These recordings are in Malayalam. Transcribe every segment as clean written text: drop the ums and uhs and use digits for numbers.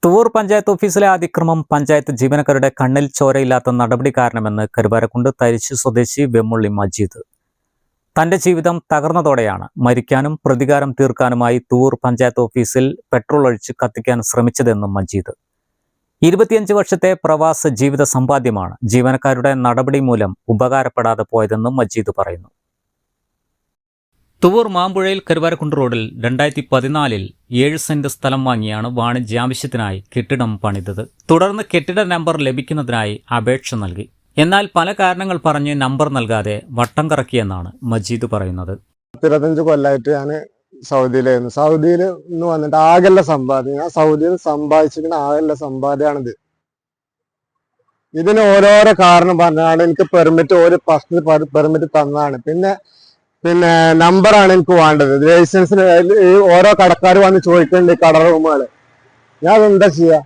തുവൂർ പഞ്ചായത്ത് ഓഫീസിലെ അതിക്രമം പഞ്ചായത്ത് ജീവനക്കാരുടെ കണ്ണിൽ ചോരയില്ലാത്ത നടപടി കാരണമെന്ന് കരുവാരക്കുണ്ട് തരിശ് സ്വദേശി വെമ്മുള്ളി മജീദ്. തന്റെ ജീവിതം തകർന്നതോടെയാണ് മരിക്കാനും പ്രതികാരം തീർക്കാനുമായി തുവൂർ പഞ്ചായത്ത് ഓഫീസിൽ പെട്രോൾ ഒഴിച്ച് കത്തിക്കാൻ ശ്രമിച്ചതെന്നും മജീദ്. 25 വർഷത്തെ പ്രവാസ ജീവിത സമ്പാദ്യമാണ് ജീവനക്കാരുടെ നടപടി മൂലം ഉപകാരപ്പെടാതെ പോയതെന്നും മജീദ് പറയുന്നു. തുവൂർ മാമ്പുഴയിൽ കരുവാരക്കുണ്ട് റോഡിൽ 2014 7 സെന്റ് സ്ഥലം വാങ്ങിയാണ് വാണിജ്യാവശ്യത്തിനായി കെട്ടിടം പണിതത്. തുടർന്ന് കെട്ടിട നമ്പർ ലഭിക്കുന്നതിനായി അപേക്ഷ നൽകി. എന്നാൽ പല കാരണങ്ങൾ പറഞ്ഞ് നമ്പർ നൽകാതെ വട്ടം കറക്കിയെന്നാണ് മജീദ് പറയുന്നത്. 25 കൊല്ലമായിട്ട് ഞാൻ സൗദിയിലായിരുന്നു. സൗദിയിൽ നിന്ന് വന്നിട്ട് ആകെല്ല സമ്പാദ്യം, ഞാൻ സൗദിയിൽ സമ്പാദിച്ചിരിക്കുന്ന ആകെല്ല സമ്പാദ്യമാണിത്. ഇതിന് ഓരോരോ കാരണം പറഞ്ഞാണ് എനിക്ക് പെർമിറ്റ്, ഒരു ഫസ്റ്റ് പെർമിറ്റ് തന്നതാണ്. പിന്നെ നമ്പറാണ് എനിക്ക് വേണ്ടത്. ലൈസൻസിന് ഓരോ കടക്കാർ വന്ന് ചോദിക്കുന്നുണ്ട്, കട റൂമുകള്. ഞാൻ എന്താ ചെയ്യാ?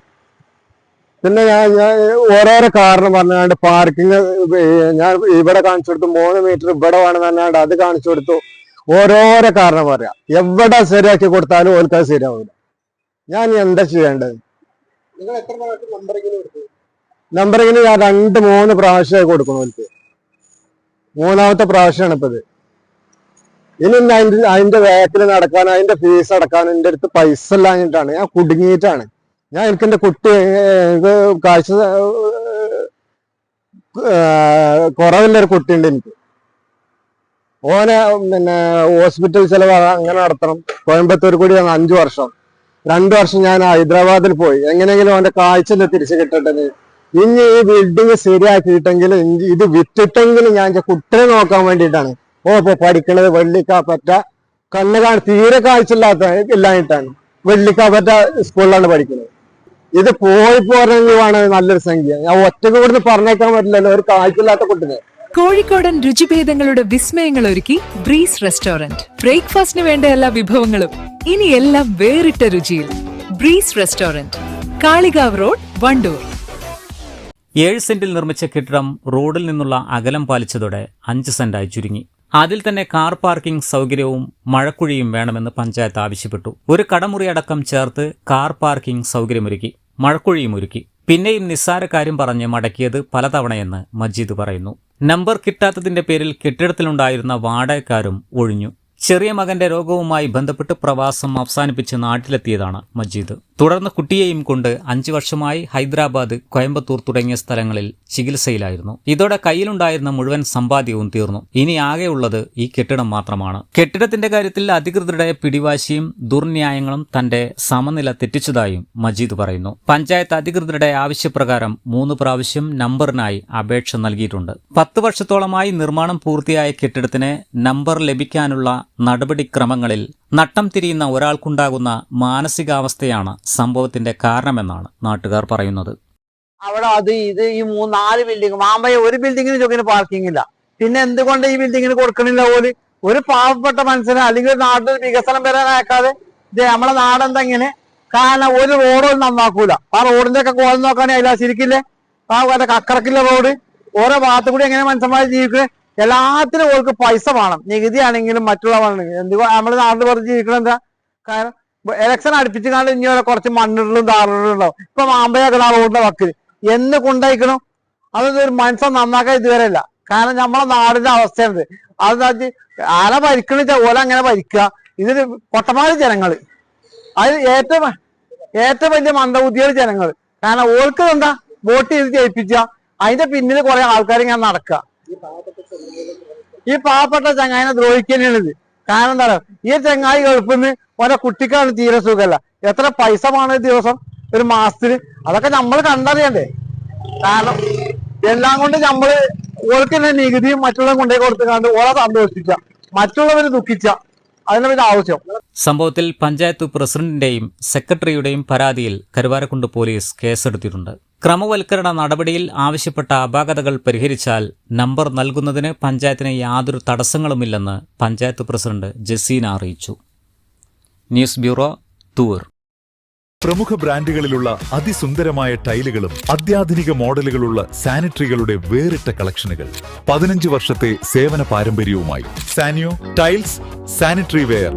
പിന്നെ ഞാൻ ഓരോരോ കാരണം പറഞ്ഞാണ്ട് പാർക്കിങ് ഞാൻ ഇവിടെ കാണിച്ചു കൊടുത്തു, 3 മീറ്റർ ഇവിടെ വേണമെന്ന് പറഞ്ഞാണ്ട് അത് കാണിച്ചു കൊടുത്തു. ഓരോരോ കാരണം പറയാം. എവിടെ ശരിയാക്കി കൊടുത്താലും ഓൽക്കത് ശരിയാവില്ല. ഞാൻ എന്താ ചെയ്യേണ്ടത്? നമ്പറിങ്ങിന് ഞാൻ 2-3 പ്രാവശ്യമായി കൊടുക്കണം. ഓൽക്ക് 3ാമത്തെ പ്രാവശ്യമാണ് ഇപ്പത്. ഇനി അതിന്റെ വേഗത്തിൽ നടക്കാനും അതിന്റെ ഫീസ് അടക്കാനും എന്റെ അടുത്ത് പൈസ ഇല്ലാഞ്ഞിട്ടാണ്, ഞാൻ കുടുങ്ങിയിട്ടാണ്. എനിക്ക് എന്റെ കുട്ടി കാഴ്ച കുറവില്ലൊരു കുട്ടിയുണ്ട് എനിക്ക്. ഓനെ ഹോസ്പിറ്റൽ ചെലവ് അങ്ങനെ നടത്തണം. കോയമ്പത്തൂർ കൂടി 5 വർഷം 2 വർഷം ഞാൻ ഹൈദരാബാദിൽ പോയി. എങ്ങനെയെങ്കിലും അവന്റെ കാഴ്ച തിരിച്ചു കിട്ടട്ടെ. ഇനി ഈ ബിൽഡിങ് ശരിയാക്കിയിട്ടെങ്കിൽ, ഇത് വിറ്റിട്ടെങ്കിലും ഞാൻ കുട്ടിയെ നോക്കാൻ വേണ്ടിയിട്ടാണ്. ഇപ്പൊ പഠിക്കണത് വെള്ളിക്കാപ്പറ്റ തീരെ ഇല്ലായിട്ടാണ് വെള്ളിക്കാപ്പറ്റ സ്കൂളിലാണ് പഠിക്കുന്നത്. ഇത് പോരണമെങ്കിലാണ് നല്ലൊരു സംഖ്യ. ഞാൻ ഒറ്റക്ക് ഇവിടുന്ന് പറഞ്ഞേക്കാൻ പറ്റില്ലല്ലോ ഒരു കാഴ്ചയില്ലാത്ത കുട്ടിനെ. കോഴിക്കോടൻ രുചിഭേദങ്ങളുടെ വിസ്മയങ്ങൾ ഒരുക്കി ബ്രീസ് റെസ്റ്റോറന്റ്. ബ്രേക്ക്ഫാസ്റ്റിന് വേണ്ട എല്ലാ വിഭവങ്ങളും ഇനി എല്ലാം വേറിട്ട രുചിയിൽ. Breeze restaurant, Kalikavu road, Wandoor. 7 സെന്റിൽ നിർമ്മിച്ച കെട്ടിടം റോഡിൽ നിന്നുള്ള അകലം പാലിച്ചതോടെ 5 സെന്റായി ചുരുങ്ങി. അതിൽ തന്നെ കാർ പാർക്കിംഗ് സൗകര്യവും മഴക്കുഴിയും വേണമെന്ന് പഞ്ചായത്ത് ആവശ്യപ്പെട്ടു. ഒരു കടമുറി അടക്കം ചേർത്ത് കാർ പാർക്കിംഗ് സൗകര്യമൊരുക്കി, മഴക്കുഴിയും ഒരുക്കി. പിന്നെയും നിസ്സാര കാര്യം പറഞ്ഞ് മടക്കിയത് പലതവണയെന്ന് മജീദ് പറയുന്നു. നമ്പർ കിട്ടാത്തതിന്റെ പേരിൽ കെട്ടിടത്തിലുണ്ടായിരുന്ന വാടകക്കാരും ഒഴിഞ്ഞു. ചെറിയ മകന്റെ രോഗവുമായി ബന്ധപ്പെട്ട് പ്രവാസം അവസാനിപ്പിച്ച് നാട്ടിലെത്തിയതാണ് മജീദ്. തുടർന്ന് കുട്ടിയെയും കൊണ്ട് 5 വർഷമായി ഹൈദരാബാദ്, കോയമ്പത്തൂർ തുടങ്ങിയ സ്ഥലങ്ങളിൽ ചികിത്സയിലായിരുന്നു. ഇതോടെ കയ്യിലുണ്ടായിരുന്ന മുഴുവൻ സമ്പാദ്യവും തീർന്നു. ഇനി ആകെയുള്ളത് ഈ കെട്ടിടം മാത്രമാണ്. കെട്ടിടത്തിന്റെ കാര്യത്തിൽ അധികൃതരുടെ പിടിവാശിയും ദുർന്യായങ്ങളും തന്റെ സമനില തെറ്റിച്ചതായും മജീദ് പറയുന്നു. പഞ്ചായത്ത് അധികൃതരുടെ ആവശ്യപ്രകാരം 3 പ്രാവശ്യം നമ്പറിനായി അപേക്ഷ നൽകിയിട്ടുണ്ട്. 10 വർഷത്തോളമായി നിർമ്മാണം പൂർത്തിയായ കെട്ടിടത്തിന് നമ്പർ ലഭിക്കാനുള്ള നടപടിക്രമങ്ങളിൽ നട്ടം തിരിയുന്ന ഒരാൾക്കുണ്ടാകുന്ന മാനസികാവസ്ഥയാണ് സംഭവത്തിന്റെ കാരണമെന്നാണ് നാട്ടുകാർ പറയുന്നത്. അവിടെ ഇത് ഈ 3-4 ബിൽഡിംഗ് മാമ്പയ ഒരു ബിൽഡിങ്ങിന് ചോദിക്കുന്ന പാർക്കിംഗ് ഇല്ല. പിന്നെ എന്തുകൊണ്ട് ഈ ബിൽഡിങ്ങിന് കൊടുക്കണില്ല പോലും? ഒരു പാവപ്പെട്ട മനുഷ്യന് അല്ലെങ്കിൽ നാട്ടിൽ വികസനം വരാൻ അയക്കാതെ ഇത് നമ്മളെ നാടെന്താ ഇങ്ങനെ? കാരണം ഒരു റോഡൊന്നും നന്നാക്കൂല. ആ റോഡിന്റെ ഒക്കെ കോലം നോക്കാനേ അതിലാ ശരിക്കില്ലേ? ആ കക്കറക്കില്ല റോഡ്. ഓരോ ഭാഗത്തു കൂടി എങ്ങനെ മനുഷ്യന്മാർ ജീവിക്കുന്നത്? എല്ലാത്തിനും ഓർക്ക് പൈസ വേണം. നികുതി ആണെങ്കിലും മറ്റുള്ളവാണെങ്കിലും. നമ്മുടെ നാട്ടിൽ പറഞ്ഞ് ജീവിക്കണം എന്താ? കാരണം ഇലക്ഷൻ അടുപ്പിച്ച് കണ്ട് ഇനി കുറച്ച് മണ്ണിടലും താറിടലും ഉണ്ടാവും. ഇപ്പൊ മാമ്പയൊക്കെ ആ റോഡിന്റെ വക്കിൽ എന്ന് കൊണ്ടയക്കണം. അതൊരു മനുഷ്യൻ നന്നാക്കാൻ ഇതുവരെ ഇല്ല. കാരണം നമ്മളെ നാടിന്റെ അവസ്ഥയാണിത്. അത് ആരെ ഭരിക്കണ ഓല അങ്ങനെ ഭരിക്കുക. ഇതിന് പൊട്ടമാര് ജനങ്ങള്, അത് ഏറ്റവും വലിയ മന്ദബുദ്ധികൾ ജനങ്ങള്. കാരണം ഓർക്ക് എന്താ വോട്ട് ചെയ്ത് ജയിപ്പിച്ച അതിന്റെ പിന്നിൽ കുറെ ആൾക്കാർ ഇങ്ങനെ നടക്കുക. ഈ പാവപ്പെട്ട ചങ്ങായിനെ ദ്രോഹിക്കാനാണിത്. കാരണം എന്താ പറയുക, ഈ ചങ്ങായി ഗൾഫിന്ന് ഓരോ കുട്ടിക്കാണ് തീരെ സുഖമല്ല. എത്ര പൈസ വേണം ദിവസം, ഒരു മാസത്തിന്? അതൊക്കെ നമ്മൾ കണ്ടറിയണ്ടേ? കാരണം എല്ലാം കൊണ്ട് നമ്മള് ഓൾക്ക് തന്നെ നികുതിയും മറ്റുള്ളവർ കൊണ്ടേ കൊടുത്തുകൊണ്ട് ഓളെ സന്തോഷിപ്പിച്ച, മറ്റുള്ളവര് ദുഃഖിച്ച, അതിന് പിന്നെ ആവശ്യം. സംഭവത്തിൽ പഞ്ചായത്ത് പ്രസിഡന്റിന്റെയും സെക്രട്ടറിയുടെയും പരാതിയിൽ കരുവാരക്കുണ്ട് പോലീസ് കേസെടുത്തിട്ടുണ്ട്. ക്രമവൽക്കരണ നടപടിയിൽ ആവശ്യപ്പെട്ട അപാകതകൾ പരിഹരിച്ചാൽ നമ്പർ നൽകുന്നതിന് പഞ്ചായത്തിന് യാതൊരു തടസ്സങ്ങളുമില്ലെന്ന് പഞ്ചായത്ത് പ്രസിഡന്റ് ജസീന അറിയിച്ചു. News bureau, Thuvur. പ്രമുഖ ബ്രാൻഡുകളിലുള്ള അതിസുന്ദരമായ ടൈലുകളും അത്യാധുനിക മോഡലുകളുള്ള സാനിറ്ററികളുടെ വേറിട്ട കളക്ഷനുകൾ 15 വർഷത്തെ സേവന പാരമ്പര്യവുമായി Saniyo tiles, sanitary ware,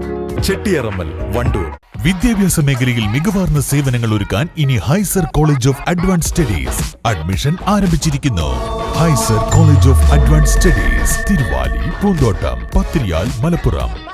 Chettiyarammal, Wandoor. വിദ്യാഭ്യാസ മേഖലയിൽ മികവാർന്ന സേവനങ്ങൾ ഒരുക്കാൻ ഇനി Hyser college of advance studies. Admission ആരംഭിച്ചിരിക്കുന്നു. Hyser college of advance studies, Thiruvali, Poonthottam, Pathiriyal, Malappuram.